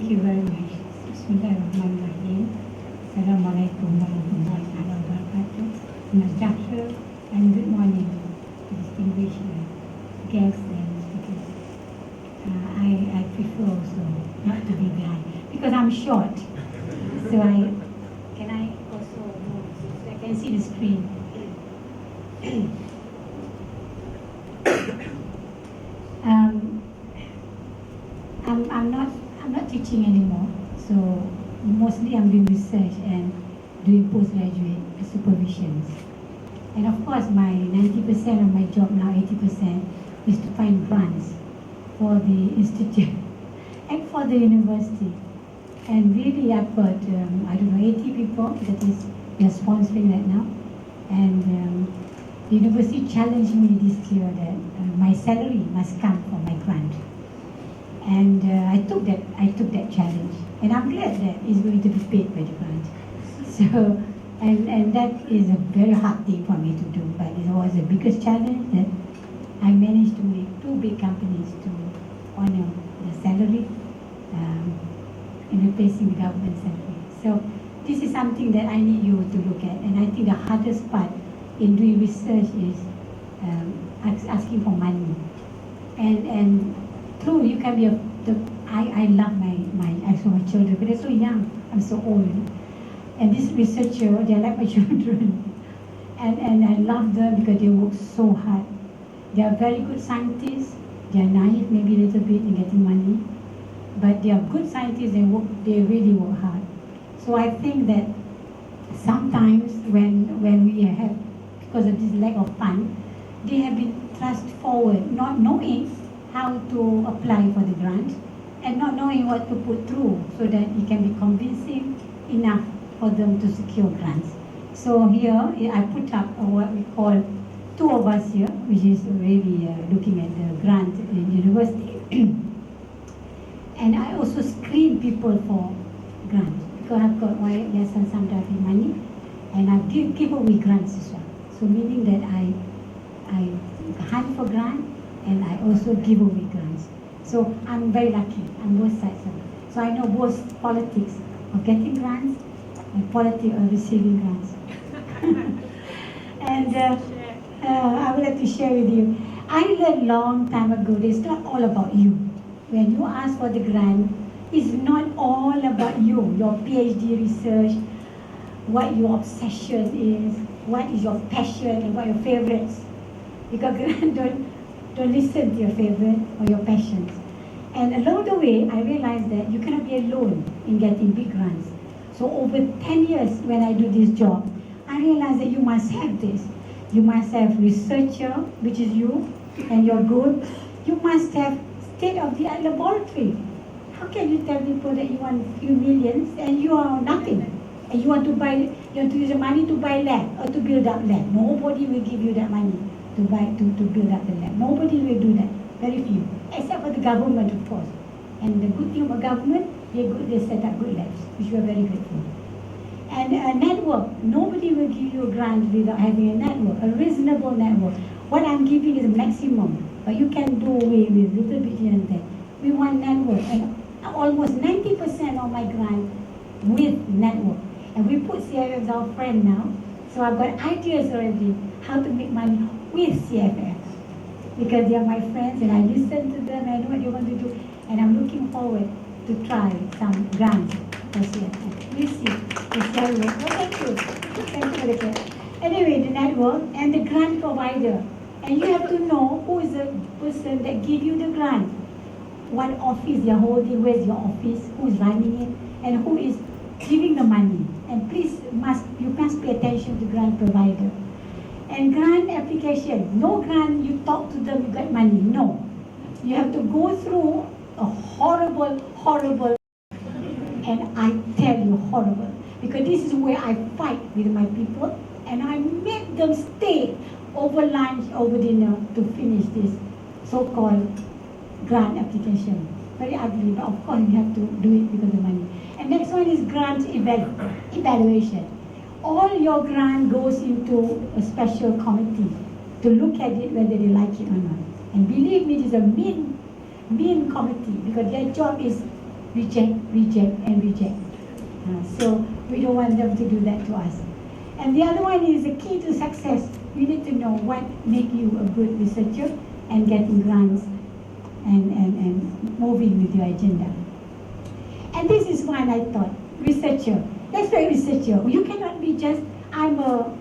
Thank you very much. Bismillahirrahmanirrahim. Assalamualaikum warahmatullahi wabarakatuh. Najafir, and good morning to distinguished guests and speakers. I prefer also not to be behind because I'm short. So can I also move so I can see the screen? I'm not teaching anymore. So mostly I'm doing research and doing postgraduate supervisions. And of course, my 90% of my job now, 80%, is to find grants for the institute and for the university. And really, I've got, 80 people that is we are sponsoring right now. And the university challenged me this year that my salary must come from my grant. And I took that challenge. And I'm glad that it's going to be paid by the grant. So, and that is a very hard thing for me to do, but it was the biggest challenge that I managed to make 2 big companies to honor the salary in replacing the government salary. So this is something that I need you to look at. And I think the hardest part in doing research is asking for money. And true, you can be I love my children, but they're so young. I'm so old. And this researcher, they're like my children. And I love them because they work so hard. They are very good scientists. They are naive maybe a little bit in getting money. But they are good scientists, they really work hard. So I think that sometimes when we have, because of this lack of fund, they have been thrust forward, not knowing how to apply for the grant and not knowing what to put through so that it can be convincing enough for them to secure grants. So here I put up what we call 2 of us here, which is really looking at the grant in university. And I also screen people for grants because I've got YBhg and some driving money, and I give away grants as well. So meaning that I hunt for grant and I also give away grants. So I'm very lucky on both sides of it. So I know both politics of getting grants and politics of receiving grants. And I would like to share with you. I learned long time ago that it's not all about you. When you ask for the grant, it's not all about you, your PhD research, what your obsession is, what is your passion and what your favorites. Because grant don't listen to your favorite or your passions. And along the way, I realized that you cannot be alone in getting big grants. So over 10 years when I do this job, I realized that you must have this. You must have researcher, which is you, and your good. You must have state-of-the-art laboratory. How can you tell people that you want a few millions and you are nothing? And you want to use the money to buy land or to build up land. Nobody will give you that money to build up the land. Nobody will do that. Very few. Except for the government, of course. And the good thing about government, they set up good labs, which we are very grateful. And a network. Nobody will give you a grant without having a network, a reasonable network. What I'm giving is a maximum, but you can do away with a little bit here and there. We want network, and almost 90% of my grant with network. And we put CFF as our friend now, so I've got ideas already how to make money with CFF. Because they are my friends and I listen to them, I know what they want to do, and I'm looking forward to try some grants for CFF. We'll see. Thank you. Thank you for the care. Anyway, the network and the grant provider. And you have to know who is the person that give you the grant. What office you're holding, where's your office, who's running it, and who is giving the money. And please, you must pay attention to grant provider. And grant application, no grant, you talk to them, you get money. No. You have to go through a horrible, and I tell you horrible. Because this is where I fight with my people, and I make them stay over lunch, over dinner to finish this so-called grant application. Very ugly, but of course you have to do it because of money. And next one is grant evaluation. All your grant goes into a special committee to look at it whether they like it or not. And believe me, it is a mean committee because their job is reject, reject, and reject. So we don't want them to do that to us. And the other one is the key to success. You need to know what make you a good researcher and getting grants and moving with your agenda. And this is one I thought, researcher. That's very researcher. You cannot be just, I'm a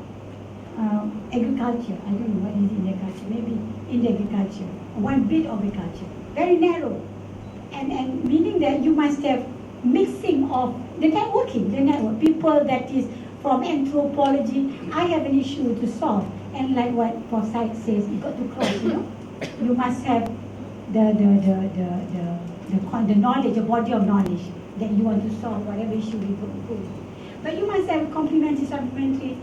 agriculture. I don't know what is in agriculture. Maybe in agriculture. One bit of agriculture. Very narrow. And meaning that you must have mixing of the networking, the network. People that is from anthropology. I have an issue to solve. And like what Prof Syed says, you got to cross, you know. You must have the knowledge, a body of knowledge that you want to solve whatever issue you propose. But you must have complementary, supplementary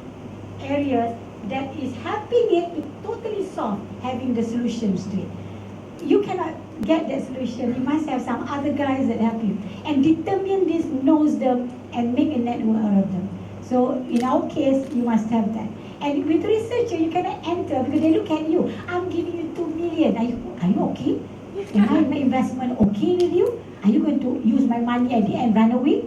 areas that is helping it to totally solve, having the solutions to it. You cannot get that solution. You must have some other guys that help you. And determine this, knows them, and make a network out of them. So in our case, you must have that. And with researcher, you cannot enter because they look at you. I'm giving you 2 million. Are you okay? Am my investment okay with you? Are you going to use my money at the end and run away?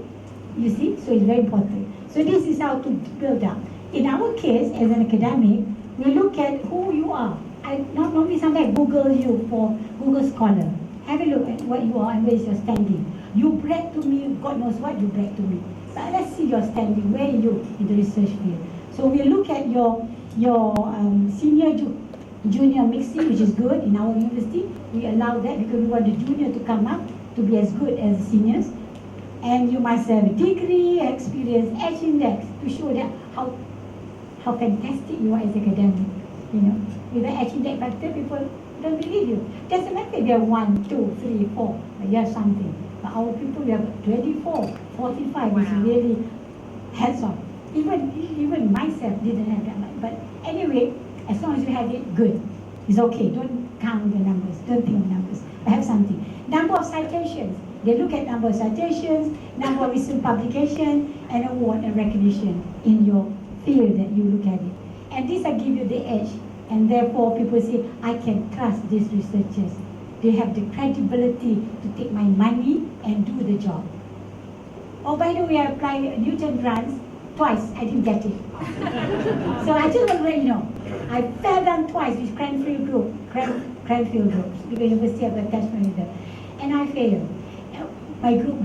You see? So it's very important. So this is how to build up. In our case, as an academic, we look at who you are. Normally sometimes Google you for Google Scholar. Have a look at what you are and where is your standing. You brag to me, God knows what you brag to me. But let's see your standing. Where are you in the research field? So we look at your senior junior mixing, which is good in our university. We allow that because we want the junior to come up to be as good as the seniors. And you must have a degree, experience, H index to show that how fantastic you are as academic. You know, with the H index factor, people don't believe you. Doesn't matter if you have 1, 2, 3, 4, but you have something. But our people, we have 24, 45, wow. Is really hands on. Even myself didn't have that much. But anyway, as long as you have it, good. It's okay. Don't count the numbers. Don't think of numbers. But have something. Number of citations. They look at number of citations, number of recent publication, and award and recognition in your field that you look at it. And this will give you the edge. And therefore, people say, I can trust these researchers. They have the credibility to take my money and do the job. Oh, by the way, I applied Newton grants twice. I didn't get it. So I just want to let you know. I fell down twice with Cranfield groups, because University of Attachment with them. And I failed. My group.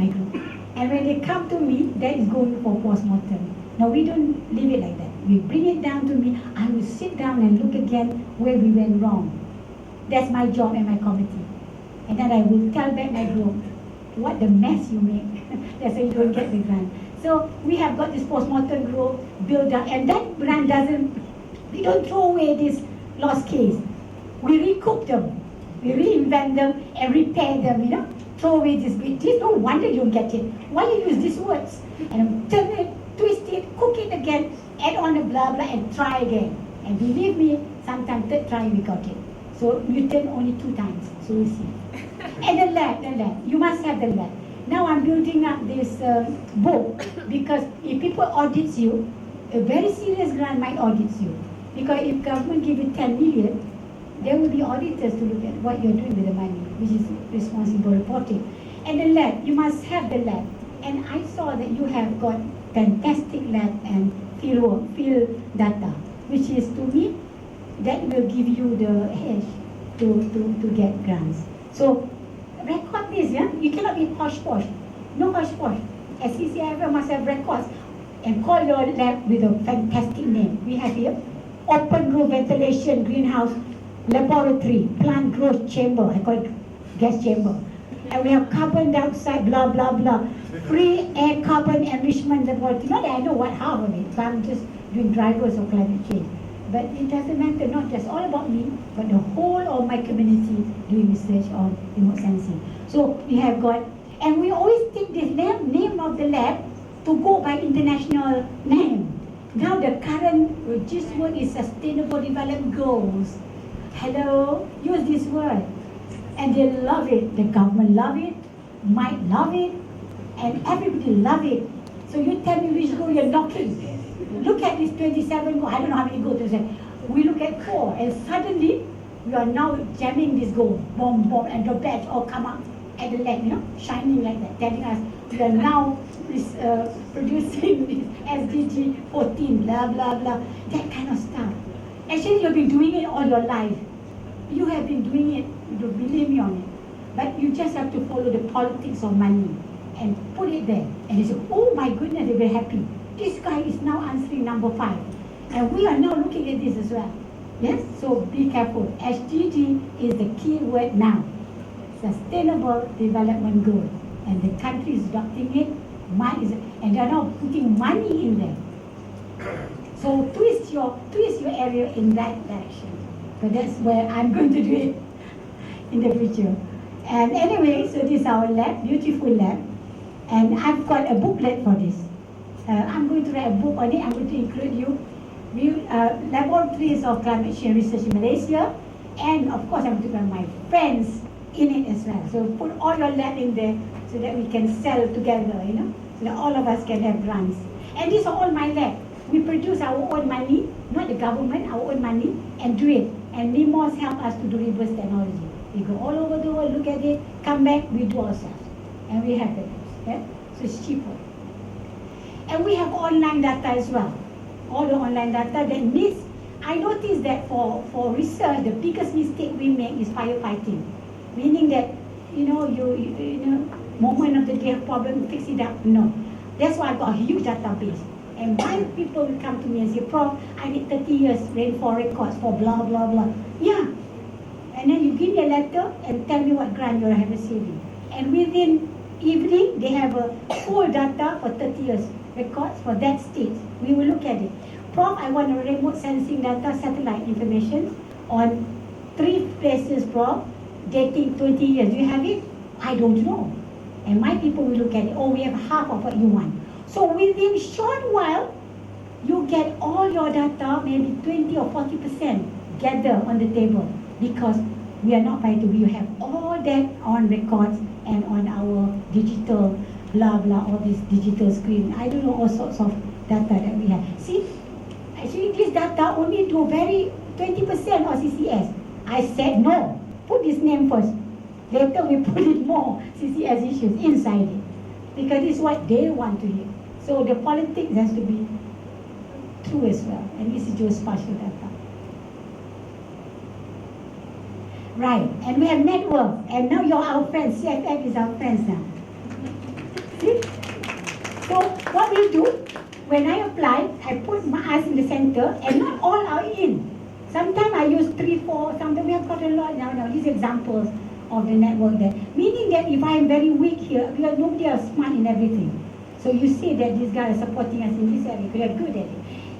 And when they come to me, that is going for post-mortem. Now we don't leave it like that. We bring it down to me. I will sit down and look again where we went wrong. That's my job and my committee. And then I will tell back my group what the mess you make. That's why you don't get the grant. So we have got this post-mortem group built up, and that grant we don't throw away this lost case. We recoup them, we reinvent them and repair them, you know. Throw away this bit. There's no wonder you don't get it. Why you use these words? And turn it, twist it, cook it again, add on a blah blah and try again. And believe me, sometimes third try we got it. So Newton only 2 times, so we'll see. And the lab, you must have the lab. Now I'm building up this book because if people audit you, a very serious grant might audit you. Because if government give you 10 million, there will be auditors to look at what you're doing with the money, which is responsible reporting. And the lab, you must have the lab. And I saw that you have got fantastic lab and field data, which is to me, that will give you the edge to get grants. So record this, yeah? You cannot be posh-posh. No posh-posh. SCCIF must have records. And call your lab with a fantastic name. We have here open roof ventilation greenhouse laboratory, plant growth chamber, I call it gas chamber. And we have carbon dioxide, blah, blah, blah. Free air carbon enrichment laboratory. Not that I know half of it, so I'm just doing drivers of climate change. But it doesn't matter, not just all about me, but the whole of my community doing research on remote sensing. So we have got, and we always take this name of the lab to go by international name. Now the current just word is Sustainable Development Goals. Hello, use this word. And they love it. The government love it, might love it, and everybody love it. So you tell me which goal you're knocking. Look at this 27 goal. I don't know how many goals to say. We look at 4, and suddenly we are now jamming this goal. Bomb, and the batch all come up. at the lab, shining like that, telling us we are now producing this SDG 14, blah, blah, blah, that kind of stuff. Actually, you've been doing it all your life. You have been doing it, you don't believe me on it. But you just have to follow the politics of money and put it there. And they say, oh my goodness, they're very happy. This guy is now answering number 5. And we are now looking at this as well. Yes, so be careful. SDG is the key word now. Sustainable Development Goals. And the country is adopting it. And they are now putting money in there. So twist your area in that direction. So that's where I'm going to do it in the future. And anyway, so this is our lab, beautiful lab. And I've got a booklet for this. I'm going to write a book on it. I'm going to include you. Laboratories of climate change research in Malaysia. And of course, I'm going to put my friends in it as well. So put all your lab in there so that we can sell together, so that all of us can have grants. And these are all my lab. We produce our own money, not the government, our own money, and do it. And NIMOS help us to do reverse technology. We go all over the world, look at it, come back, we do ourselves. And we have it. Yeah? So it's cheaper. And we have online data as well. All the online data that needs, I noticed that for research, the biggest mistake we make is firefighting. Meaning that, moment of the day have problem, fix it up. No. That's why I've got a huge database. And why people will come to me and say, Prof, I need 30 years rainfall records for blah, blah, blah. Yeah. And then you give me a letter and tell me what grant you have receiving. And within evening, they have a full data for 30 years records for that state. We will look at it. Prof, I want a remote sensing data satellite information on 3 places, Prof, dating 20 years. Do you have it? I don't know. And my people will look at it. Oh, we have half of what you want. So within a short while, you get all your data, maybe 20 or 40% gather on the table, because we are not fighting. We have all that on records and on our digital blah blah, all this digital screen. I don't know, all sorts of data that we have. See, actually this data only do very 20% of CCS. I said no, put this name first. Later we put it more CCS issues inside it, because it's what they want to hear. So the politics has to be true as well, and this is geospatial data. Right, and we have network, and now you're our friends. CFF is our friends now. See? So what we do, when I apply, I put my us in the center, and not all are in. Sometimes I use 3, 4, sometimes we have got a lot now. These examples of the network there. Meaning that if I am very weak here, because nobody is smart in everything. So you see that these guys are supporting us in this area, we are good at it.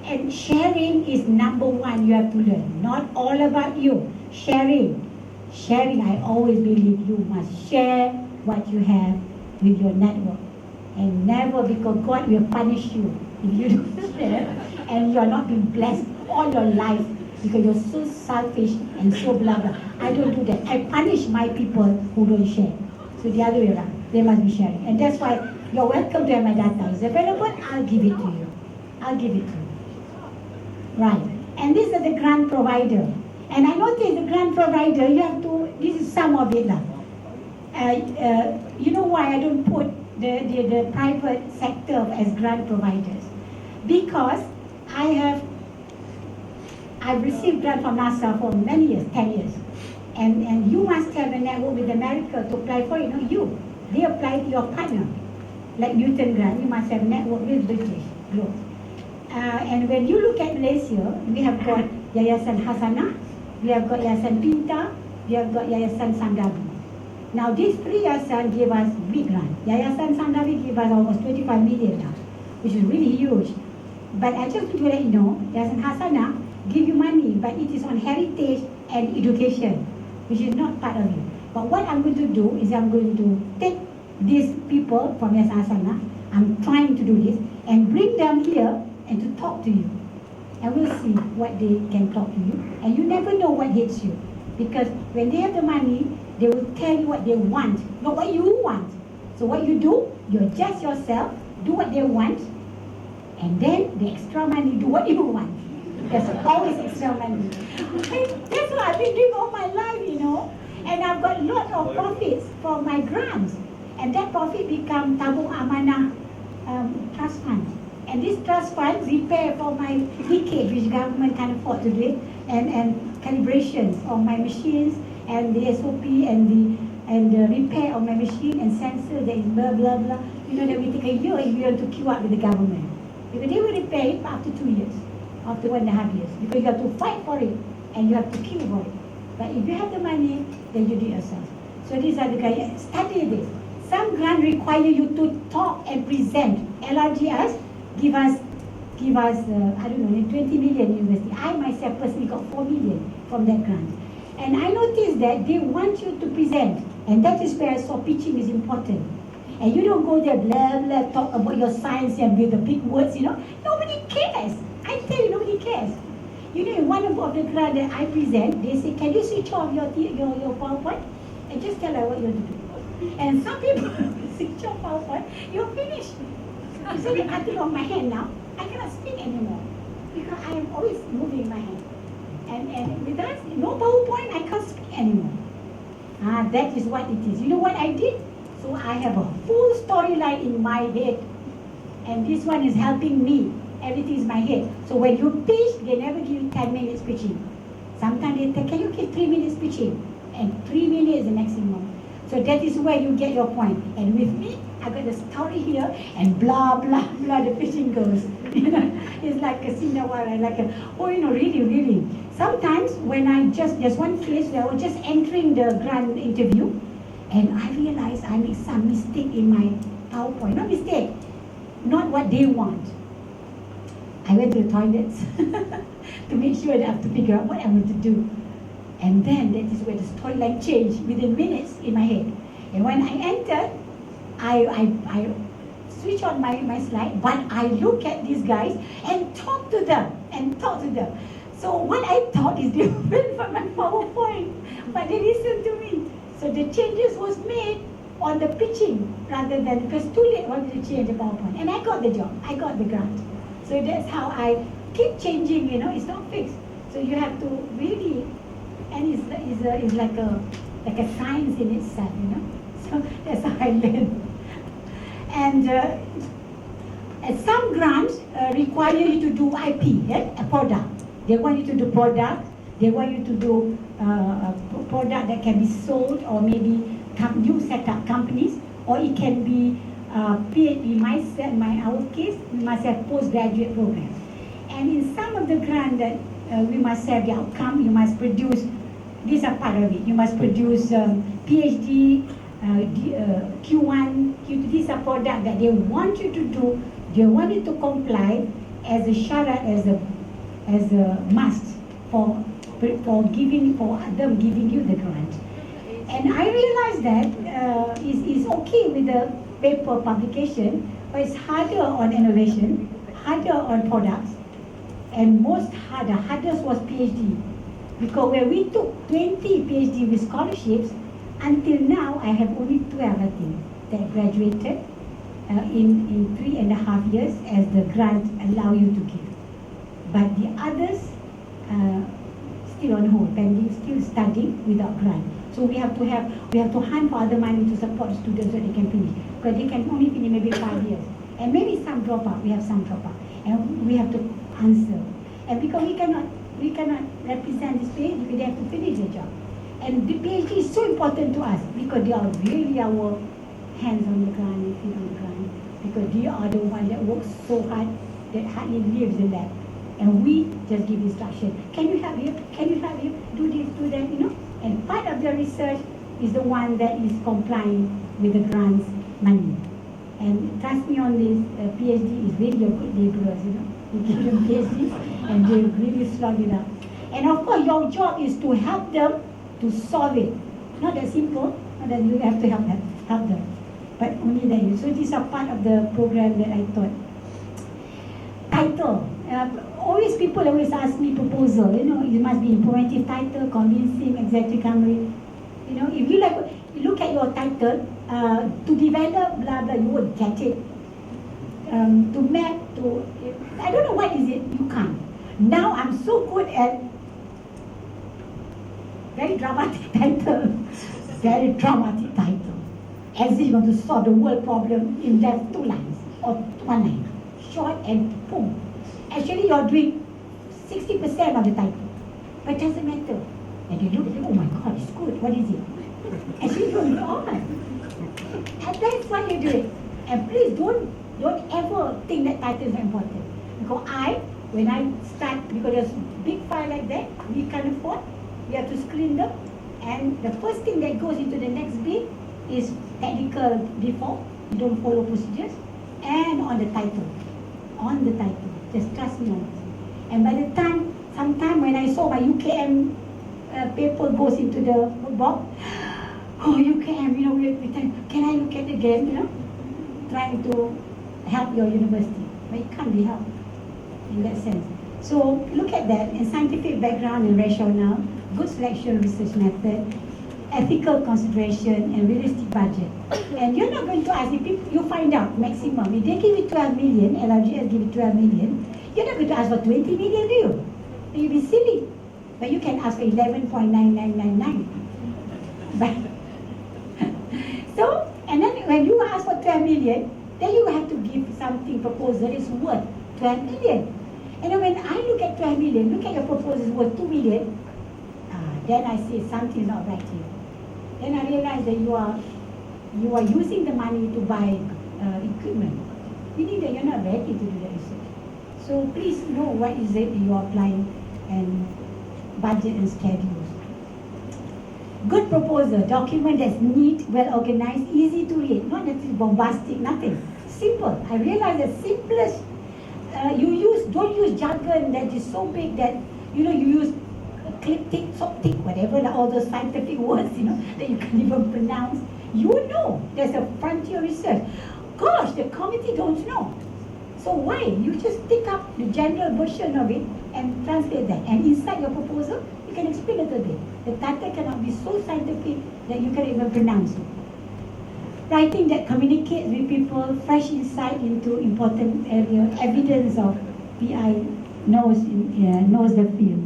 And sharing is number 1 you have to learn. Not all about you. Sharing. Sharing, I always believe you must share what you have with your network. And never, because God will punish you if you don't share and you are not being blessed all your life because you're so selfish and so blah blah. I don't do that. I punish my people who don't share. So the other way around, they must be sharing. And that's why you're welcome to have my data. Is available? I'll give it to you. I'll give it to you. Right. And this is the grant provider. And I noticed the grant provider, you have to, this is some of it. You know why I don't put the private sector as grant providers? Because I've received grant from NASA for many years, 10 years. And you must have a network with America to apply for it. No, they apply to your partner. Like Newton grant, you must have a network with British Globe. And when you look at Malaysia, we have got Yayasan Hasanah, we have got Yayasan Pinta, we have got Yayasan Sandabi. Now these 3 yayasan give us big grant. Yayasan Sandabi give us almost 25 million now, which is really huge. But I just want to let you know, Yayasan Hasanah give you money, but it is on heritage and education, which is not part of it. But what I'm going to do is I'm going to take these people from Yayasan Hasanah, I'm trying to do this, and bring them here and to talk to you. And we'll see what they can talk to you. And you never know what hits you. Because when they have the money, they will tell you what they want, not what you want. So what you do, you adjust yourself, do what they want, and then the extra money, do what you want. There's always extra money. That's what I've been doing all my life, And I've got lot of profits from my grants. And that profit become tabung amanah trust fund. And this trust fund repair for my leakage, which government can afford to do it, and calibrations of my machines, and the SOP, and the repair of my machine, and sensor that is blah blah blah. You know that we take a year if we want to queue up with the government. Because they will repair it after 2 years, after 1.5 years. Because you have to fight for it, and you have to queue for it. But if you have the money, then you do it yourself. So these are the guys. Study this. Some grant require you to talk and present. LRGS give us I don't know, 20 million university. I myself personally got 4 million from that grant. And I noticed that they want you to present. And that is where I saw pitching is important. And you don't go there, blah, blah, talk about your science and with the big words, you know. Nobody cares. I tell you, nobody cares. You know, in one of the grant that I present, they say, can you switch off your PowerPoint? And just tell her what you want to do. And some people switch off PowerPoint, you're finished. You see the cutting on my hand now, I cannot speak anymore. Because I am always moving my hand. And with us, no PowerPoint, I can't speak anymore. That is what it is. You know what I did? So I have a full storyline in my head. And this one is helping me. Everything is my head. So when you pitch, they never give you 10 minutes pitching. Sometimes they say, can you give 3 minutes pitching? And 3 minutes is the maximum. So that is where you get your point. And with me, I got the story here, and blah, blah, blah, the pitching goes. You know, it's like a Cinderella, like a, really, really. Sometimes when there's one case where I was just entering the grant interview, and I realized I made some mistake in my PowerPoint. Not mistake, not what they want. I went to the toilets to make sure that I have to figure out what I want to do. And then that is where the storyline changed within minutes in my head. And when I entered, I switch on my slide, but I look at these guys and talk to them. So what I thought is different from my PowerPoint, but they listened to me. So the changes was made on the pitching rather than, because too late I wanted to change the PowerPoint. And I got the job, I got the grant. So that's how I keep changing, you know, it's not fixed. So you have to really, and it's like a science in itself, you know. So that's how I learned. And some grants require you to do IP, a product. They want you to do product. They want you to do a product that can be sold, or maybe new setup companies, or it can be PhD. Our case, we must have postgraduate programs. And in some of the grants that we must have the outcome, you must produce, these are part of it, you must produce PhD, Q1, Q2, these are products that they want you to do, they want you to comply as a sharat, as a must for them giving you the grant. And I realized that it's okay with the paper publication, but it's harder on innovation, harder on products, and hardest was PhD. Because when we took 20 PhD with scholarships, until now I have only 12, I think, that graduated in 3.5 years as the grant allow you to give. But the others still on hold, pending, still studying without grant. So we have to hunt for other money to support students so they can finish. Because they can only finish maybe 5 years. And maybe some drop out, we have some drop out. And we have to answer. And because we cannot represent this PhD, they have to finish the job. And the PhD is so important to us because they are really our hands on the ground and feet on the ground. Because they are the one that works so hard that hardly lives in that. And we just give instruction. Can you help you? Can you help you? Do this, do that, you know? And part of the research is the one that is complying with the grants money. And trust me on this, PhD is really a good laborers, you know. You give them PhD and they really slug it up. And of course, your job is to help them to solve it. Not that simple, not that you have to help them. But only that. So these are part of the program that I taught. Title. Always people always ask me proposal. You know, it must be informative title, convincing, executive summary. You know, if you look at your title, to develop blah blah, you would get it. To map, I don't know what is it. You can't. Now I'm so good at Very dramatic title. Very dramatic title. As if you want to solve the world problem in just 2 lines or 1 line. Short and boom. Actually, you're doing 60% of the title. But it doesn't matter. And you look at it, oh my God, it's good. What is it? Actually, you go on. And that's why you do it. And please don't ever think that title is important. Because when I start, because there's big file like that, we can't afford, we have to screen them. And the first thing that goes into the next bit is technical default. You don't follow procedures. And on the title. On the title. Just trust me on it. And by the time, sometime when I saw my UKM paper goes into the box, oh, UKM, we can I look at it again, trying to help your university. But it can't be helped in that sense. So look at that, in scientific background and rationale, good selection research method, ethical consideration, and realistic budget. And you're not going to ask, if you find out maximum, if they give it 12 million, LRGS give it 12 million, you're not going to ask for 20 million, do you? You'd be silly. But you can ask for 11.9999. But so, and then when you ask for 12 million, then you have to give something proposal that is worth 12 million. And then when I look at 12 million, look at your proposal is worth 2 million, then I say something is not right here. Then I realize that you are using the money to buy equipment. Meaning that you're not ready to do the research. So please know what is it that you are applying and budget and schedules. Good proposal, document that's neat, well organized, easy to read, not necessarily bombastic, nothing. Simple. I realize that simplest, don't use jargon that is so big that, you use ecliptic, soptic, whatever, all those scientific words, that you can't even pronounce. You know, there's a frontier research. Gosh, the committee don't know. So why? You just pick up the general version of it and translate that. And inside your proposal, you can explain a little bit. The title cannot be so scientific that you can't even pronounce it. Writing that communicates with people, fresh insight into important area, evidence of PI knows the field.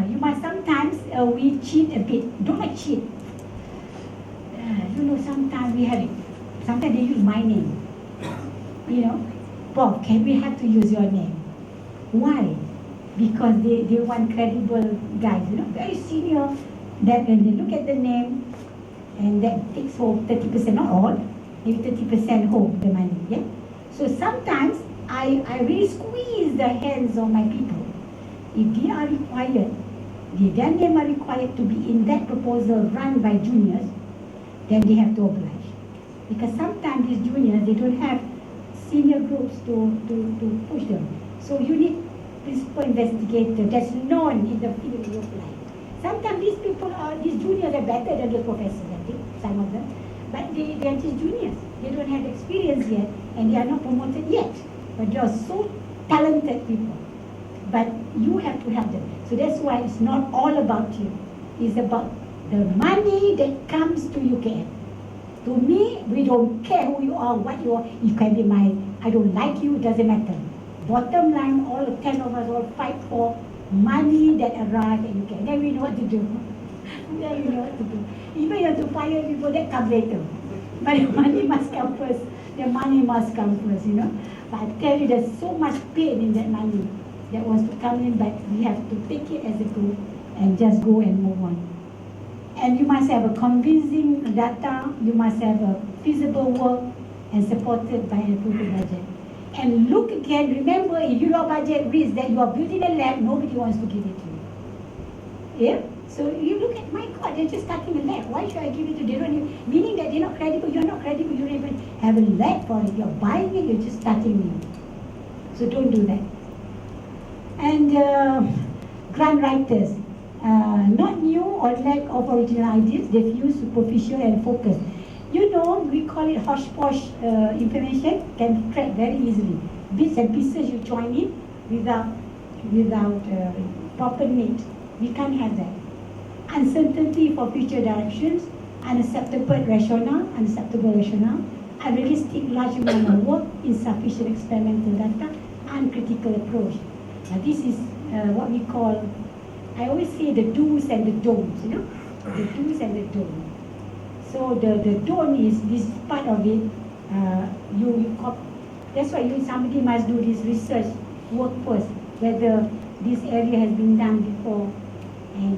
You must sometimes, we cheat a bit. Don't cheat. Sometimes we have it. Sometimes they use my name. Prof, can we have to use your name? Why? Because they want credible guys, very senior. That when they look at the name, and that takes home 30%, not all, maybe 30% home the money, yeah? So sometimes I really squeeze the hands of my people. If they are required, if their name are required to be in that proposal run by juniors, then they have to oblige. Because sometimes these juniors, they don't have senior groups to push them. So you need principal investigator that's known in the field you apply. Sometimes these juniors are better than the professors, I think, some of them. But they are just juniors. They don't have experience yet, and they are not promoted yet. But they are so talented people. But you have to help them. So that's why it's not all about you. It's about the money that comes to UKM. To me, we don't care who you are, what you are. You can be I don't like you, it doesn't matter. Bottom line, all 10 of us all fight for money that arrives at UKM. Then we know what to do. Then we know what to do. Even you have to fire people, that comes later. But the money must come first. The money must come first, But I tell you, there's so much pain in that money that wants to come in, but we have to take it as a group and just go and move on. And you must have a convincing data, you must have a feasible work and supported by an approved budget. And look again, remember, if your budget reads that you are building a lab, nobody wants to give it to you. Yeah? So you look at, my God, they're just starting a lab. Why should I give it to them? Meaning that they're not credible, you're not credible, you don't even have a lab for it. You're buying it, you're just starting it. So don't do that. And grant writers, not new or lack of original ideas, diffuse, superficial, and focused. We call it hodgepodge information, can be tracked very easily. Bits and pieces you join in without proper need. We can't have that. Uncertainty for future directions, unacceptable rationale, unrealistic large amount of work, insufficient experimental data, uncritical approach. This is what we call I always say the do's and the don'ts, you know, the do's and the don'ts. So the don't is this part of it. That's why somebody must do this research work first, whether this area has been done before, and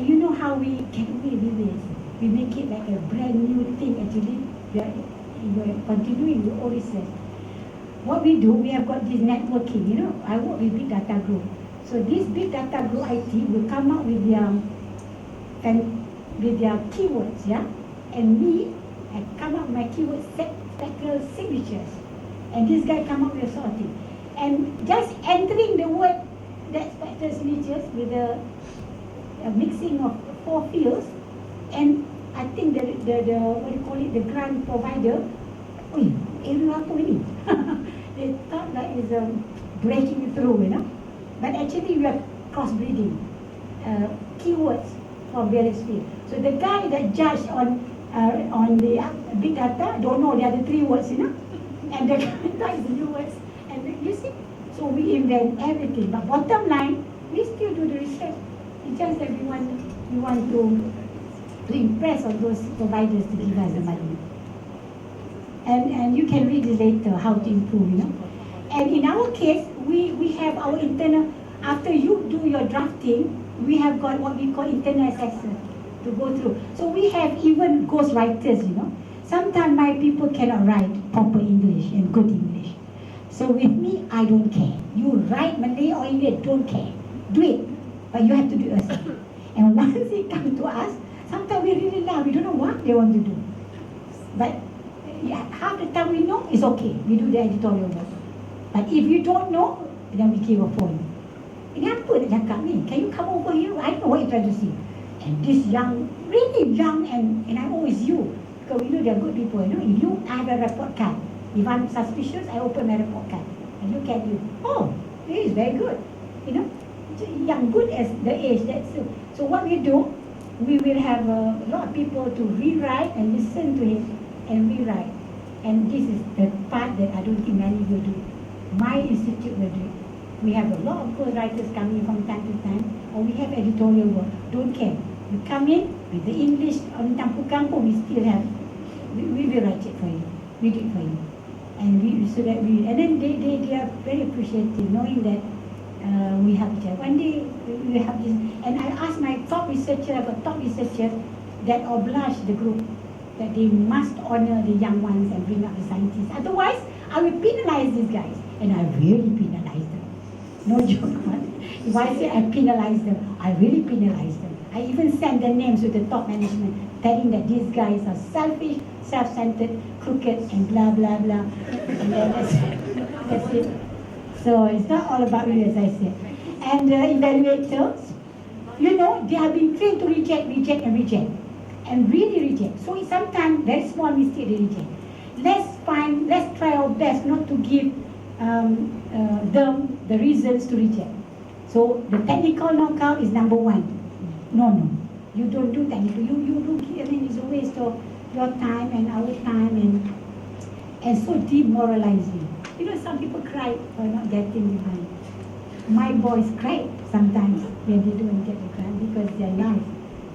you know how we can we do this? We make it like a brand new thing. Actually, we're continuing with all research. What we do, we have got this networking. You know, I work with Big Data Group. So this Big Data Group IT will come up with their keywords, yeah, and me, I come up with my keyword spectral signatures, and this guy come up with sorting, and just entering the word that spectral signatures with a mixing of 4 fields, and I think the what do you call it, the grant provider, area apa ni? They thought that is breaking through, you know. But actually we are crossbreeding keywords from various fields. So the guy that judged on the big data don't know the other 3 words, you know, and the guy does the new words, and you see. So we invent everything. But bottom line, we still do the research. It's just that we want to impress on those providers to give us the money. And you can read this later, how to improve, you know. And in our case, we have our internal, after you do your drafting, we have got what we call internal assessor to go through. So we have even ghost writers, you know. Sometimes my people cannot write proper English and good English. So with me, I don't care. You write Malay or English, don't care. Do it. But you have to do it yourself. And once it comes to us, sometimes we really laugh. We don't know what they want to do. But half the time we know, it's okay. We do the editorial work. But if you don't know, then we give a phone. Ini apa nak cakap ni? Can you come over here? I know what you're trying to see. And this young, really young, and I'm always you. Because we know they're good people, you know. If you have a report card, if I'm suspicious, I open my report card. And look at you. Oh, this is very good. You know, young, good as the age. That's it. So what we do, we will have a lot of people to rewrite and listen to him and rewrite. And this is the part that I don't think many will do. My institute will do it. We have a lot of writers coming from time to time, or we have editorial work. Don't care. You come in with the English on kampung, we still have. We will write it for you. We do it for you, and and then they are very appreciative, knowing that we have each other. One day we have this, and I asked my top researcher, I've got top researchers that oblige the group that they must honor the young ones and bring up the scientists. Otherwise, I will penalize these guys, and I really penalize them. No joke. If I say I penalize them, I really penalize them. I even send their names to the top management, telling that these guys are selfish, self-centered, crooked, and blah, blah, blah. And then that's it. So it's not all about you, as I said. And evaluators, you know, they have been trained to reject, and really reject. So sometimes very small mistake they reject. Let's try our best not to give them the reasons to reject. So the technical knockout is number 1. No, you don't do technical. You do. I mean, it's a waste of your time and our time, and so demoralizing. You know, some people cry for not getting the grant. My boys cry sometimes when they don't get the grant because their life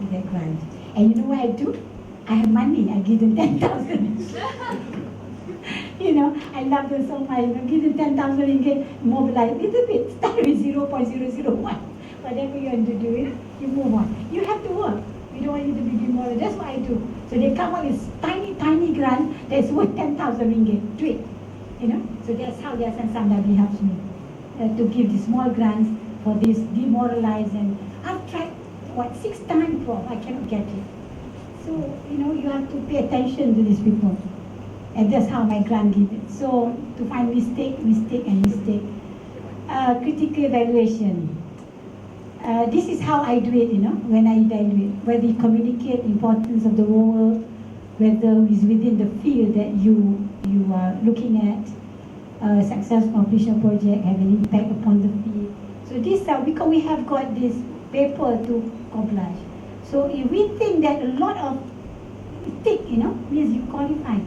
is their grant. And you know what I do? I have money. I give them 10,000. You know, I love them so much. You know, give them 10,000 ringgit, mobilize a little bit, start with 0.001. Whatever you want to do, you move on. You have to work. We don't want you to be demoralized. That's what I do. So they come up with tiny grant that's worth 10,000 ringgit. Do it. You know, so that's how the Yayasan Library helps me to give the small grants for this demoralized. And I've tried 6 times, Prof. I cannot get it. So you know, you have to pay attention to these people. And that's how my grant give it. So to find mistake. Critical evaluation. This is how I do it, you know, when I evaluate. Whether you communicate importance of the work, whether it's within the field that you are looking at, successful completion project have an impact upon the field. So this because we have got this paper to oblige. So if we think that a lot of tick, you know, means you qualify.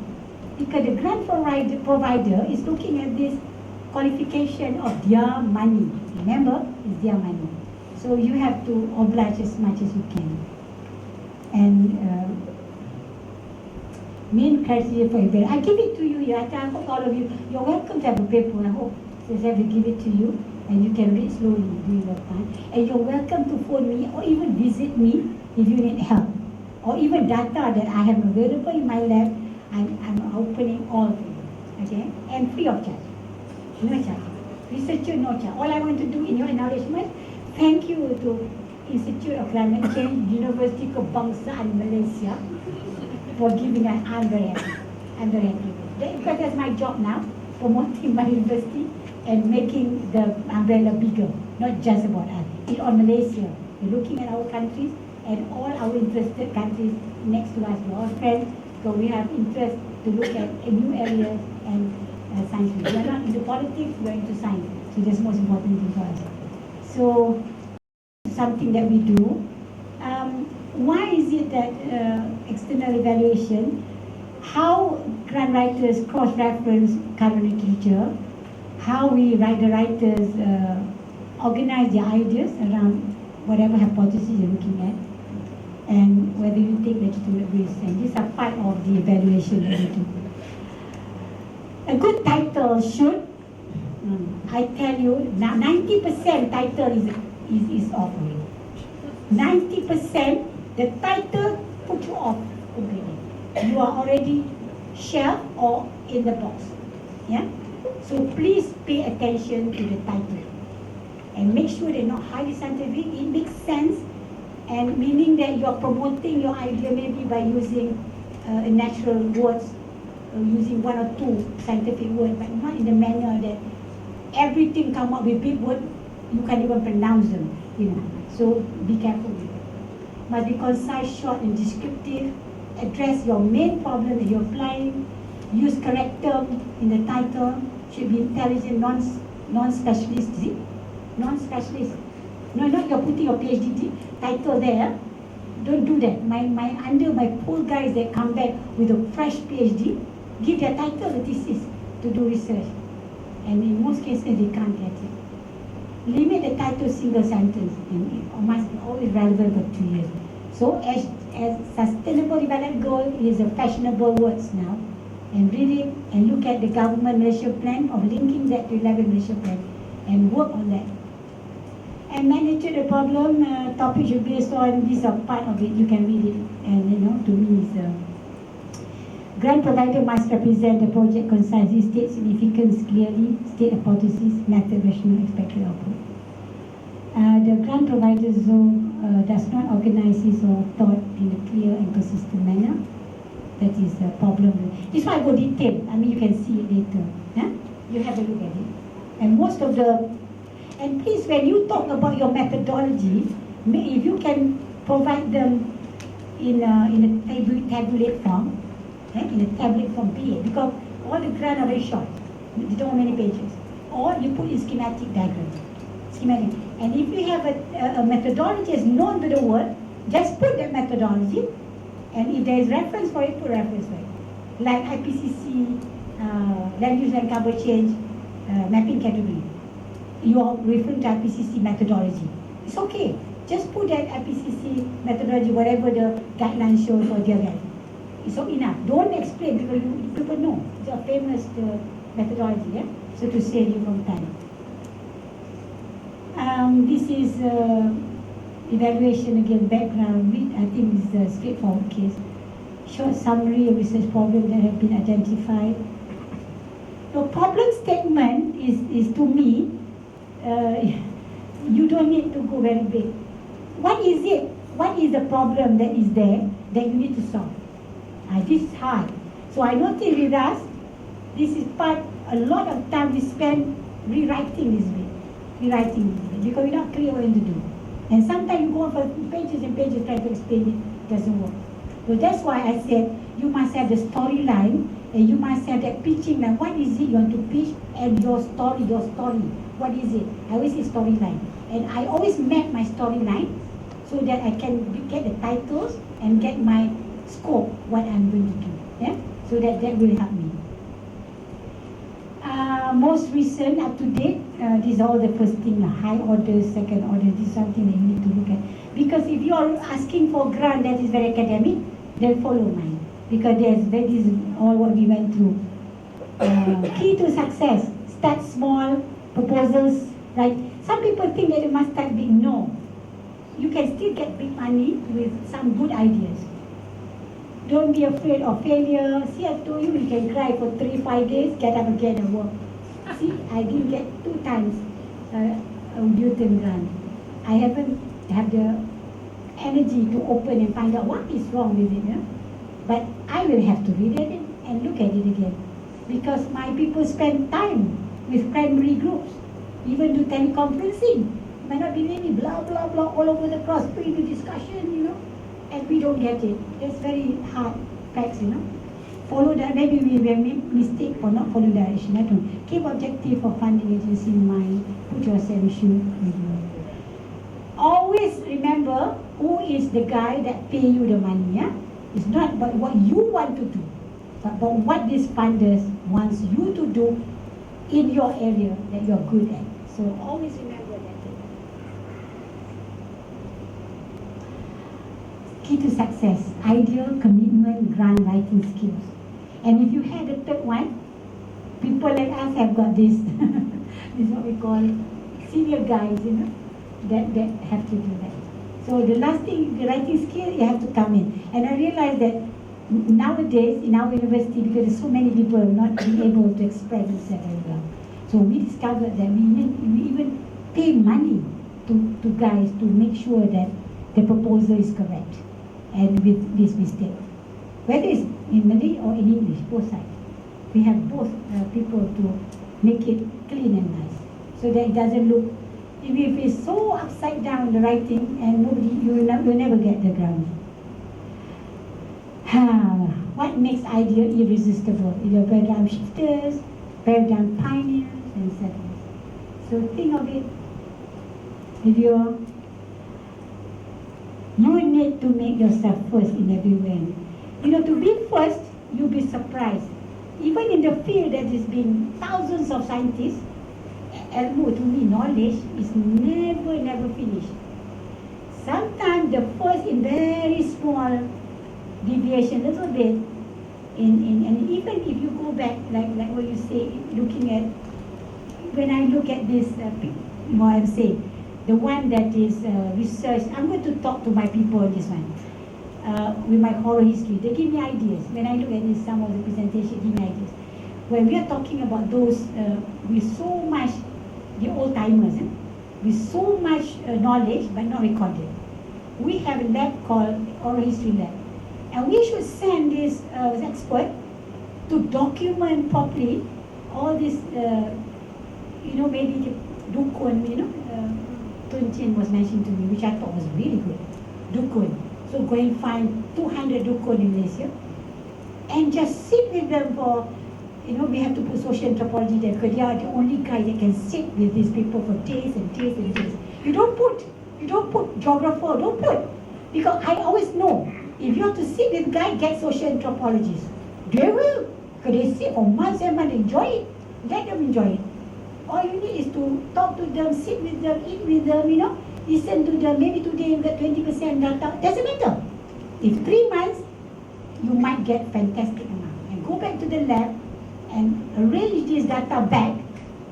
Because the grant provider is looking at this qualification of their money. Remember, it's their money. So you have to oblige as much as you can. And main criteria for evaluation. I give it to you here. I hope all of you, you're welcome to have a paper. I hope since I will give it to you and you can read slowly during your time. And you're welcome to phone me or even visit me if you need help. Or even data that I have available in my lab, I'm opening all for you. Okay? And free of charge. No charge. Researcher, no charge. All I want to do in your acknowledgement, thank you to Institute of Climate Change, University Kebangsaan Malaysia, for giving us. I'm very happy. I'm very happy. Because that's my job now, promoting my university and making the umbrella bigger, not just about us. It's on Malaysia. We're looking at our countries and all our interested countries next to us. We're all friends, so we have interest to look at new areas and science. We are not into politics, we are into science. So that's the most important thing for us. So, something that we do. Why is it that external evaluation, how grant writers cross-reference current literature, how the writers organize their ideas around whatever hypothesis you're looking at, and whether you take legitimate risks. And these are part of the evaluation that we do. A good title should, I tell you, now 90% title is off already. 90% the title put you off completely. You are already shelved or in the box. Yeah? So please pay attention to the title and make sure they're not highly scientific. It makes sense, and meaning that you're promoting your idea maybe by using natural words, using one or two scientific words, but not in the manner that everything come up with big words, you can't even pronounce them, you know. So be careful with it. Must be concise, short and descriptive. Address your main problem that you're applying. Use correct term in the title. Should be intelligent, non-specialist. Is it? Non-specialist. No, not you're putting your PhD title there. Don't do that. My poor guys that come back with a fresh PhD, give their title the thesis to do research. And in most cases, they can't get it. Limit the title single sentence and it must be always relevant for 2 years. So as sustainable development goal is a fashionable words now, and read it and look at the government Malaysia plan of linking that to 11 Malaysia plan and work on that. And manage the problem topic should be based on, these are part of it, you can read it, and you know, to me is grant provider must represent the project concisely, state significance clearly, state hypothesis, method, rational, expected output. The grant provider does not organize his or thought in a clear and consistent manner. That is the problem. This is why I go detail. I mean, you can see it later. Huh? You have a look at it. And most of the, and please, when you talk about your methodology, if you can provide them in a tabulate form, in a tablet form PA, because all the grants are very short. They don't have many pages. Or you put in schematic diagram. Schematic. And if you have a methodology is known to the world, just put that methodology, and if there is reference for it, put reference for it. Like IPCC, land use and cover change, mapping category. You are referring to IPCC methodology. It's okay. Just put that IPCC methodology, whatever the guidelines show for their guide. It's so enough. Don't explain because people know. It's a famous methodology, yeah? So to save you from time. This is evaluation again, background. I think this is a straightforward case. Short summary of research problems that have been identified. The problem statement is to me, you don't need to go very big. What is it? What is the problem that is there that you need to solve? This is hard. So I noticed with us, this is a lot of time we spend rewriting this bit. Because we're not clear what to do. And sometimes you go on for pages and pages trying to explain it doesn't work. So that's why I said you must have the storyline and you must have that pitching line. What is it you want to pitch and your story. What is it? I always say storyline. And I always map my storyline so that I can get the titles and get my scope, what I'm going to do. Yeah? So that will help me. Most recent, up to date, these are all the first thing, high order, second order. This is something that you need to look at. Because if you are asking for grant that is very academic, they'll follow mine. Because that is all what we went through. Key to success, start small, proposals, right? Some people think that you must start big. No. You can still get big money with some good ideas. Don't be afraid of failure. See, I told you, you can cry for 3-5 days, get up again and work. See, I didn't get 2 times a Newton grant. I haven't have the energy to open and find out what is wrong with it. But I will have to read it and look at it again. Because my people spend time with primary groups, even do teleconferencing. You might not believe me, blah, blah, blah, all over the cross, pre discussion, and we don't get it. It's very hard facts, Follow that, maybe we made mistake for not following direction. I don't. Keep objective for funding agency in mind. Put yourself issue. Always remember who is the guy that pay you the money. Yeah, it's not about what you want to do, but about what this funders wants you to do in your area that you're good at. So always remember that. Key to success: ideal, commitment, grant writing skills. And if you had the third one, people like us have got this. This is what we call senior guys, that have to do that. So the last thing, the writing skill, you have to come in. And I realized that nowadays in our university, because there's so many people not being able to express themselves very well. So we discovered that we even pay money to guys to make sure that the proposal is correct and with this mistake. Whether it's in Malay or in English, both sides. We have both people to make it clean and nice. So that it doesn't look, if it's so upside down the writing and you'll never get the ground. What makes idea irresistible? Either paradigm shifters, paradigm pioneers, and settlers. So think of it. If you need to make yourself first in every way. To be first, you'll be surprised. Even in the field that has been thousands of scientists, ilmu, to me, knowledge is never finished. Sometimes the first in very small deviation, little bit, and even if you go back, like what you say, looking at, when I look at this, what I'm saying, the one that is research, I'm going to talk to my people on this one. With my oral history, they give me ideas. When I look at this, some of the presentation give me ideas. When we are talking about those with so much, the old timers, with so much knowledge but not recorded. We have a lab called Oral History Lab, and we should send this expert to document properly all this. Maybe the dukun, Tun Chin was mentioned to me, which I thought was really good. Dukun. So go and find 200 dukun in Malaysia and just sit with them for, we have to put social anthropology there because they are the only guy that can sit with these people for days and days and days. You don't put geographer, don't put. Because I always know, if you have to sit with guy, get social anthropologists. They will. Because they sit for months and months, enjoy it. Let them enjoy it. All you need is to talk to them, sit with them, eat with them, listen to them. Maybe today you get 20% data. Doesn't matter. If 3 months, you might get fantastic amount. And go back to the lab and arrange this data back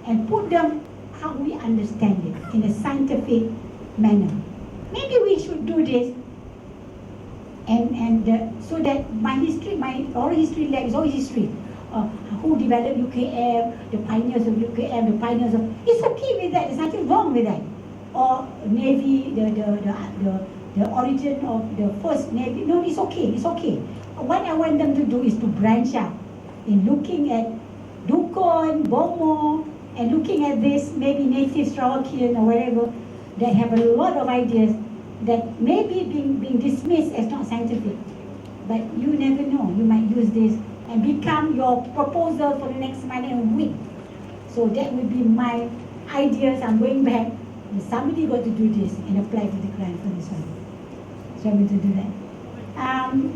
and put them how we understand it in a scientific manner. Maybe we should do this and so that my oral history lab is always history. Who developed UKM, the pioneers of UKM, the pioneers of... It's okay with that. There's nothing wrong with that. Or Navy, the origin of the first Navy. No, it's okay. It's okay. What I want them to do is to branch out in looking at Dukun, Bomo, and looking at this maybe native Slovakian or whatever that have a lot of ideas that may be being dismissed as not scientific. But you never know. You might use this and become your proposal for the next month and win. So that would be my ideas. I'm going back. Somebody got to do this and apply for the grant for this one. So I'm going to do that.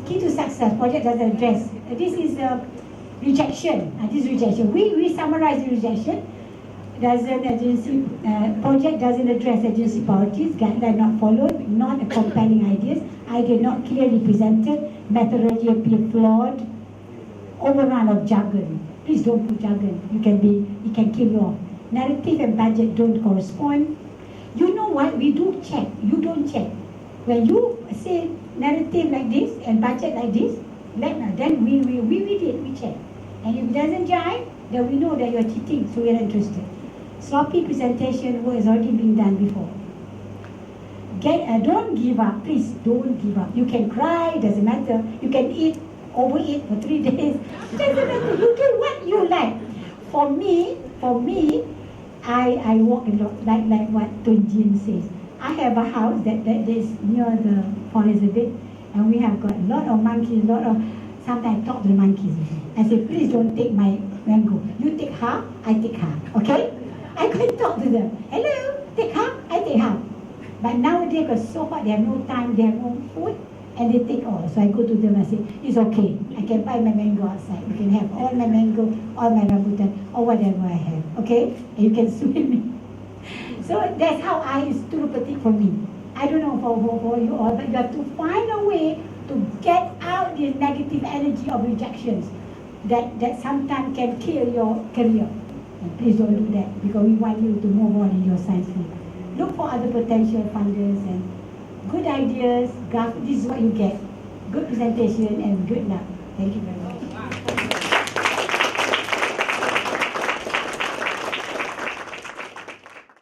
Key to success, project doesn't address. This is Rejection. This is rejection. We summarize the rejection. Project doesn't address agency priorities, guideline not followed, not a compelling ideas, idea not clearly presented, methodology appear flawed, overrun of jargon. Please don't put jargon. It can kill you off. Narrative and budget don't correspond. You know what? We do check. You don't check. When you say narrative like this and budget like this, then we check. And if it doesn't jive, then we know that you're cheating, so we're not interested. Sloppy presentation work has already been done before. Don't give up, please don't give up. You can cry, doesn't matter. You can overeat for 3 days. Doesn't matter. You do what you like. For me, I walk a lot, like what Tun Jin says. I have a house that is near the forest a bit, and we have got a lot of monkeys, sometimes I talk to the monkeys. I say, please don't take my mango. You take half, I take half, okay? I can talk to them. Hello, take half, I take half. But nowadays, because so hot, they have no time, they have no food, and they take all. So I go to them and say, it's okay. I can buy my mango outside. You can have all my mango, all my rambutan, or whatever I have, okay? And you can swim me. So that's how it's therapeutic for me. I don't know for you all, but you have to find a way to get out this negative energy of rejections that sometimes can kill your career. And please don't do that, because we want you to move on in your science field. Look for other potential funders and good ideas. This is what you get. Good presentation and good luck. Thank you very much.